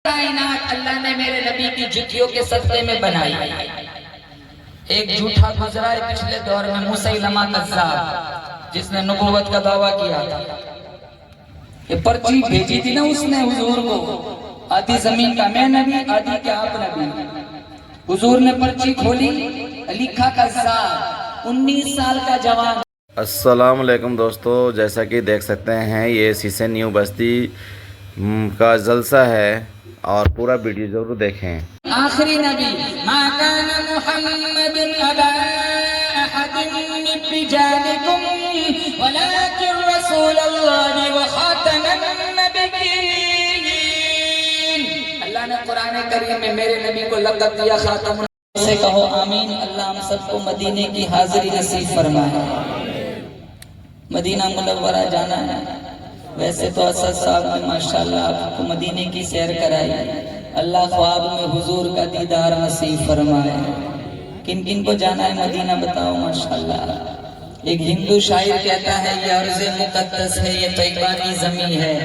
کائنات اللہ نے میرے نبی کی جتیوں کے صدقے میں بنائی. ایک جھوٹا گزرا ہے پچھلے دور میں مسیلمہ کذاب، جس نے نبوت کا دعویٰ کیا تھا. یہ پرچی بھیجی تھی نا اس نے حضور کو، آدھی زمین کا میں نبی، آدھی کہ آپ نبی. حضور نے پرچی کھولی، لکھا کذاب، 19 سال کا جوان. السلام علیکم دوستو، جیسا کہ دیکھ سکتے ہیں یہ سیسے نیو بستی کا جلسہ ہے اور پورا ویڈیو ضرور دیکھیں. آخری نبی ما کان محمد ابا احد من رجالکم ولکن رسول اللہ وخاتم النبیین. اللہ نے قرآن کریم میں میرے نبی کو لقب دیا خاتم. سے کہو آمین. اللہ ہم سب کو مدینے کی حاضری نصیب فرمائے. مدینہ منورہ جانا ہے. ویسے تو اسد صاحب نے ماشاءاللہ آپ کو مدینے کی سیر کرائی. اللہ خواب میں حضور کا دیدار نصیب فرمائے. کن کن کو جانا ہے مدینہ بتاؤ ماشاءاللہ. ایک ہندو شاعر کہتا ہے یہ ارض مقدس ہے، یہ طیبہ کی زمین ہے،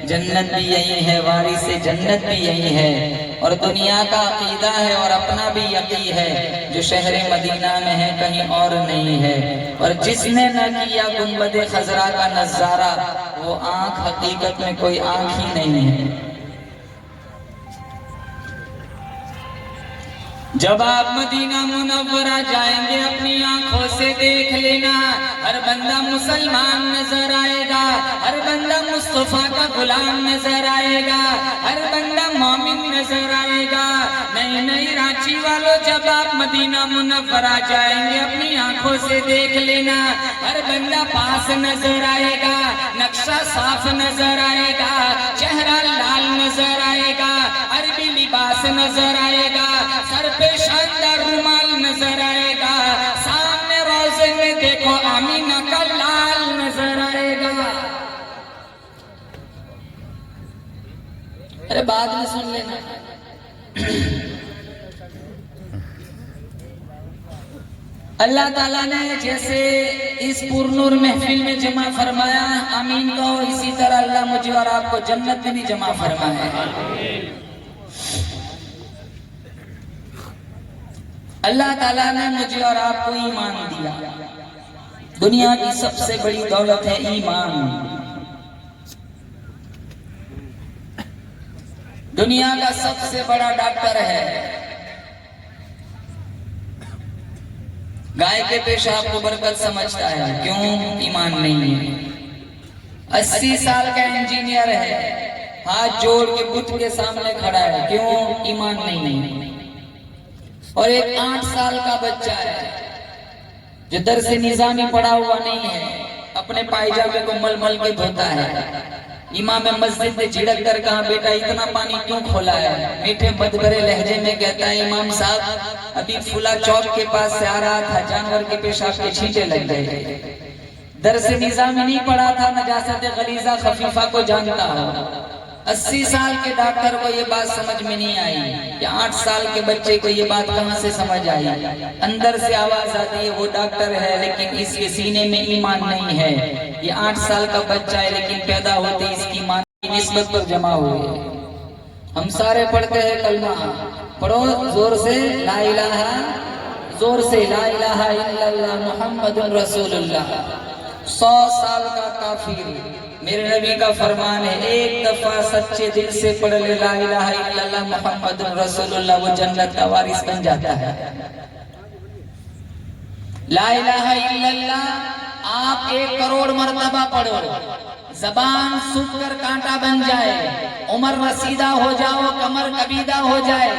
جنت بھی یہی ہے، وارث جنت بھی یہی ہے. اور دنیا کا عقیدہ ہے اور اپنا بھی یقین ہے، جو شہر مدینہ میں ہے کہیں اور نہیں ہے. اور جس نے نہ کیا گنبد خضرا کا نظارہ، وہ آنکھ حقیقت میں کوئی آنکھ ہی نہیں ہے. جب آپ مدینہ منورہ جائیں گے اپنی آنکھوں سے دیکھ لینا، ہر بندہ مسلمان نظر آئے گا، ہر بندہ مصطفیٰ کا غلام نظر آئے گا، ہر بندہ مومن نظر آئے گا. نئی نئی رانچی والوں جب آپ مدینہ منورہ جائیں گے اپنی آنکھوں سے دیکھ لینا، ہر بندہ پاس نظر آئے گا، نقشہ صاف نظر آئے گا، چہرہ لال نظر آئے گا، عربی لباس نظر آئے گا، سر پہ شاندار رومال نظر آئے گا، سامنے روزے میں دیکھو آمینہ کا لال نظر آئے گا. ارے بعد میں سن لینا. اللہ تعالیٰ نے جیسے اس پرنور محفل میں جمع فرمایا، آمین کہو، اسی طرح اللہ مجھے اور آپ کو جنت میں بھی جمع فرمائے. اللہ تعالیٰ نے مجھے اور آپ کو ایمان دیا. دنیا کی سب سے بڑی دولت ہے ایمان. دنیا کا سب سے بڑا ڈاکٹر ہے. گائے کے پیشاب کو برکت سمجھتا ہے، کیوں؟ ایمان نہیں ہے. 80 سال کا انجینئر ہے، ہاتھ جوڑ کے بت کے سامنے کھڑا ہے، کیوں؟ ایمان نہیں ہے. اور ایک 8 سال کا بچہ ہے جو درس نظامی پڑھا ہوا نہیں ہے، اپنے پائجامے کو مل مل کے دھوتا ہے. امام مسجد نے جھڑک کر کہا بیٹا اتنا پانی کیوں کھولا ہے؟ میٹھے مدبرے لہجے میں کہتا ہے امام صاحب ابھی فلا چوک کے پاس سے آ رہا تھا، جانور کے پیشاب کے چھینٹے لگ گئے. درس نظامی نہیں پڑھا تھا، نجاست غلیظہ خفیفہ کو جانتا ہو. 80 سال کے ڈاکٹر کو یہ بات سمجھ میں نہیں آئی کہ 8 سال کے بچے کو یہ بات کہاں سے سمجھ آئی؟ اندر سے آواز آتی ہے وہ ڈاکٹر ہے لیکن اس کے سینے میں ایمان نہیں ہے. یہ 8 سال کا بچہ ہے لیکن پیدا ہوتے اس کی ماں کی نسبت پر جمع ہوئے. ہم سارے پڑھتے ہیں کلمہ، پڑھو زور سے لا الہ، زور سے لا الہ الا اللہ محمد رسول اللہ. 100 سال کا کافر، میرے نبی کا فرمان ہے ایک دفعہ سچے دل سے پڑھ لے لا الہ الا اللہ محمد رسول اللہ، وہ جنت کا وارث بن جاتا ہے. لا الہ الا اللہ آپ 1 کروڑ مرتبہ پڑھو، زبان سوکھ کر کانٹا بن جائے، عمر رسیدہ ہو جاؤ، کمر کبیدہ ہو جائے،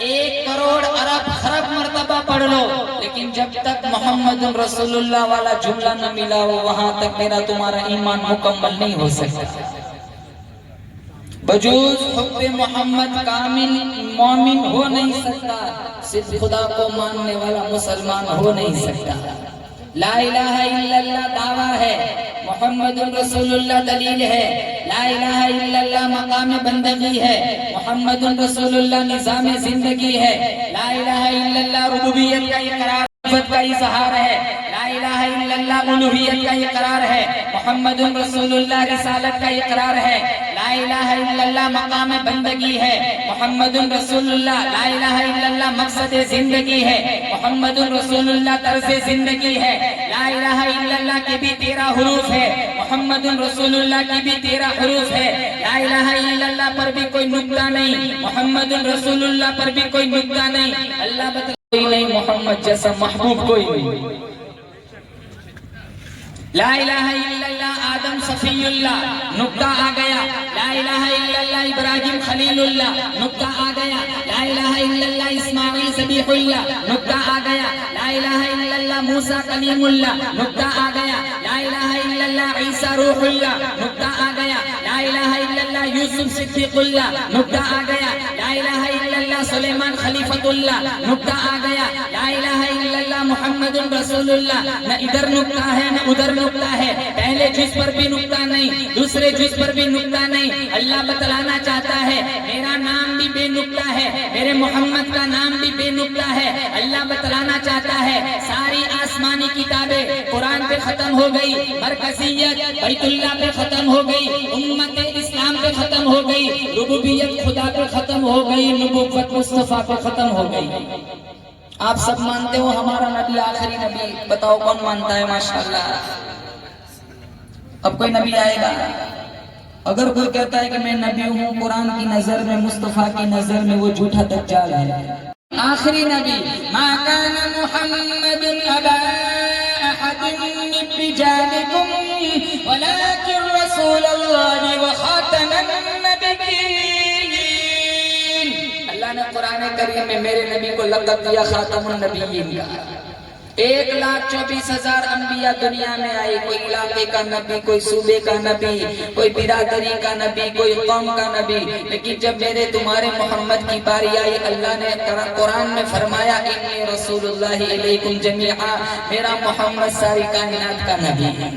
1 کروڑ ارب خرب مرتبہ پڑھ لو، لیکن جب تک محمد رسول اللہ والا جملہ نہ ملا ہو وہاں تک میرا تمہارا ایمان مکمل نہیں ہو سکتا. بجوز حب محمد کامل مومن ہو نہیں سکتا، صرف خدا کو ماننے والا مسلمان ہو نہیں سکتا. لا الہ الا اللہ دعویٰ ہے، محمد رسول اللہ دلیل ہے. لا الہ الا اللہ مقام بندگی ہے، محمد رسول اللہ نظام زندگی ہے. لا الہ الا اللہ ربوبیت کا اقرار کا اظہار ہے. لا الہ الا اللہ الوہیت کا اقرار ہے، محمد رسول اللہ رسالت کا اقرار ہے. لا الہ الا اللہ مقام بندگی ہے، محمد رسول اللہ لا الہ الا اللہ مقصد زندگی ہے، محمد رسول اللہ طرز زندگی ہے، لا الہ الا اللہ کے بھی 13 حروف ہے، محمد رسول اللہ کی بھی 13 حروف ہے، لا الہ الا اللہ پر بھی کوئی نقطہ نہیں، محمد رسول اللہ پر بھی کوئی نقطہ نہیں، اللہ بتا کوئی نہیں محمد جیسا محبوب کوئی نہیں، لا الہ الا اللہ آدم صفی اللہ نقطہ آ گیا، لا الہ الا اللہ ابراہیم خلیل اللہ نقطہ آ گیا، لا الہ الا اللہ اسماعیل ذبیح اللہ نقطہ آ گیا، لا الہ الا اللہ موسیٰ کلیم اللہ نقطہ آ گیا، لا الہ الا اللہ عیسیٰ روح اللہ نقطہ آ گیا، لا الہ الا اللہ یوسف صدیق اللہ نقطہ آ گیا، لا الہ الا اللہ سلیمان خلیفۃ اللہ نقطہ آ گیا، لا الہ الا اللہ محمد رسول اللہ، نہ ادھر نقطہ ہے نہ ادھر نقطہ ہے، پہلے جز پر بھی نقطہ نہیں، دوسرے جز پر بھی نقطہ نہیں، اللہ بتلانا چاہتا ہے میرا نام بھی بے نقطہ ہے، میرے محمد کا نام بھی بے نقطہ ہے، اللہ بتلانا چاہتا ہے ساری آسمانی کتابیں قرآن پہ ختم ہو گئی، مرکزیت بیت اللہ پہ ختم ہو گئی، امت اسلام پہ ختم ہو گئی، ربوبیت خدا پہ ختم ہو گئی، نبوت مصطفیٰ پہ ختم ہو گئی۔ آپ سب مانتے ہو ہمارا نبی آخری نبی، بتاؤ کون مانتا ہے؟ ماشاءاللہ اب کوئی نبی آئے گا؟ اگر کوئی کہتا ہے کہ میں نبی ہوں قرآن کی نظر میں مصطفیٰ کی نظر میں وہ جھوٹا دجال ہے۔ آخری نبی ما کان محمد ابا احد من رجالکم ولکن رسول اللہ وخاتم النبیین، اللہ نے قرآن کریم میں میرے نبی کو لقب دیا خاتم النبیین کا۔ 1,24,000 انبیاء دنیا میں آئے، کوئی علاقے کا نبی، کوئی صوبے کا نبی، کوئی برادری کا نبی، کوئی قوم کا نبی، لیکن جب میرے تمہارے محمد کی باری آئی اللہ نے قرآن میں فرمایا انی رسول اللہ علیکم جمیعا، میرا محمد ساری کائنات کا نبی ہے،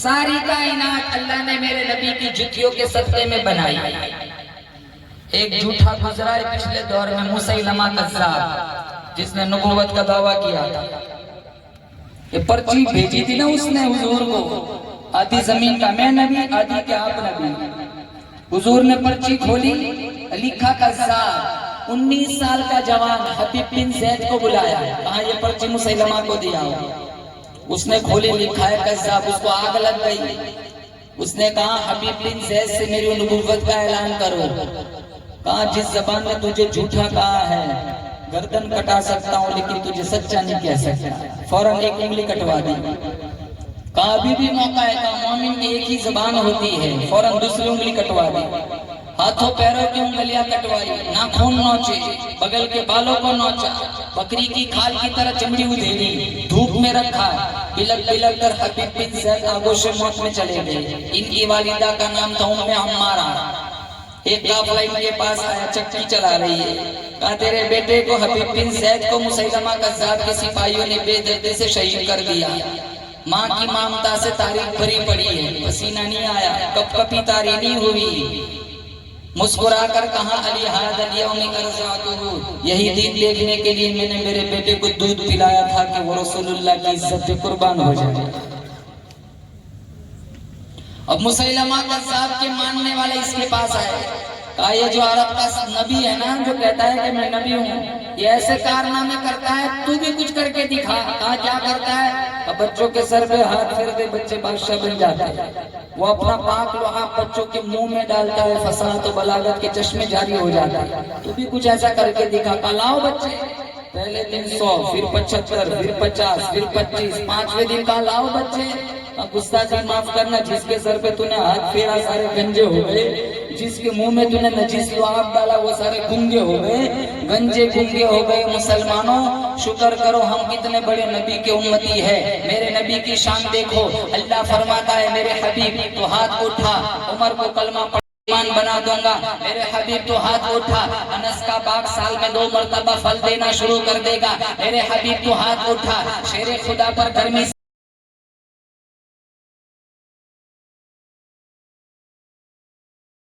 ساری کائنات اللہ نے میرے نبی کی جتیوں کے صدقے میں بنائی۔ ایک جھوٹا گزرا ہے پچھلے دور میں مسیلمہ کذاب، جس نے نبوت کا دعویٰ کیا تھا، یہ پرچی بھیجی تھی نا اس نے حضور کو، آدھی زمین کا میں نبی آدھی کے آپ نبی، حضور نے پرچی کھولی، لکھا کذاب، 19 سال کا جوان حبیب بن زید کو بلایا، کہا یہ پرچی مسیلمہ کو دیا ہو، اس نے کھولی لکھا ہے کذاب، اس کو آگ لگ گئی، اس نے کہا حبیب بن زید سے میری نبوت کا اعلان کرو، کہا جس زبان نے تجھے جھوٹا کہا ہے گردن کٹا سکتا ہوں لیکن تجھے سچا نہیں کہہ سکتا، فوراً ایک انگلی کٹوا دی، کہا ابھی بھی موقع ہے، کہا مومن کی ایک ہی زبان ہوتی ہے، فوراً دوسری انگلی کٹوا دی، ہاتھوں پیروں کی انگلیاں کٹوائی، ناخن نوچے، بغل کے بالوں کو نوچا، بکری کی کھال کی طرح چمڑی ادھیڑی، دھوپ میں رکھا، بلک بلک کر حبیب بن زید آغوش موت میں چلے گئے۔ ان کی والدہ کا نام تھا ام عمارہ، ایک قافلہ ان کے پاس آیا، چکی چلا رہی ہے، کہا تیرے بیٹے کو حبیب بن زید کو مسیلمہ کذاب کے سپاہیوں نے بے دردی سے شہید کر دیا۔ ماں کی ممتا سے تاریخ بھری پڑی ہے، پسینہ نہیں آیا، کپ کپی تاری نہیں ہوئی، مسکرا کر کہا علی ہاد الیوم ارزعتہ، یہی دن دیکھنے کے لیے میں نے میرے بیٹے کو دودھ پلایا تھا کہ وہ رسول اللہ کی عزت پہ قربان ہو جائے۔ اب مسیلمہ کذاب کے ماننے والے اس کے پاس آئے، کہا یہ جو عرب کا نبی ہے نا جو کہتا ہے کہ میں نبی ہوں، یہ ایسے کارنامے کرتا ہے، تو بھی کچھ کر کے دکھا۔ کہا کیا کرتا ہے؟ اب بچوں کے سر پہ ہاتھ پھیر دے، بچے بادشاہ بن جاتے ہیں، وہ اپنا پاک لعاب بچوں کے منہ میں ڈالتا ہے، فصاحت و بلاغت کے چشمے جاری ہو جاتے ہیں، تو بھی کچھ ایسا کر کے دکھا۔ کہا لاؤ بچے، پہلے دن 100، پھر 75، پھر 50، پھر 25، 5ویں دن کہا لاؤ بچے، گستاخی معاف کرنا، جس کے سر پہ تو نے ہاتھ پھیرا سارے گنجے ہو گئے، جس کے منہ میں تو نے نجیس لعاب ڈالا وہ سارے گنگے ہو گئے، گنجے گنگے ہو گئے۔ مسلمانوں شکر کرو ہم کتنے بڑے نبی کے امتی ہے، میرے نبی کی شان دیکھو، اللہ فرماتا ہے میرے حبیب تو ہاتھ اٹھا، عمر کو کلمہ پڑھ ایمان بنا دوں گا، میرے حبیب تو ہاتھ اٹھا، انس کا باغ سال میں 2 مرتبہ پھل دینا شروع کر دے گا، میرے حبیب تو ہاتھ اٹھا، شیر خدا پر گرمی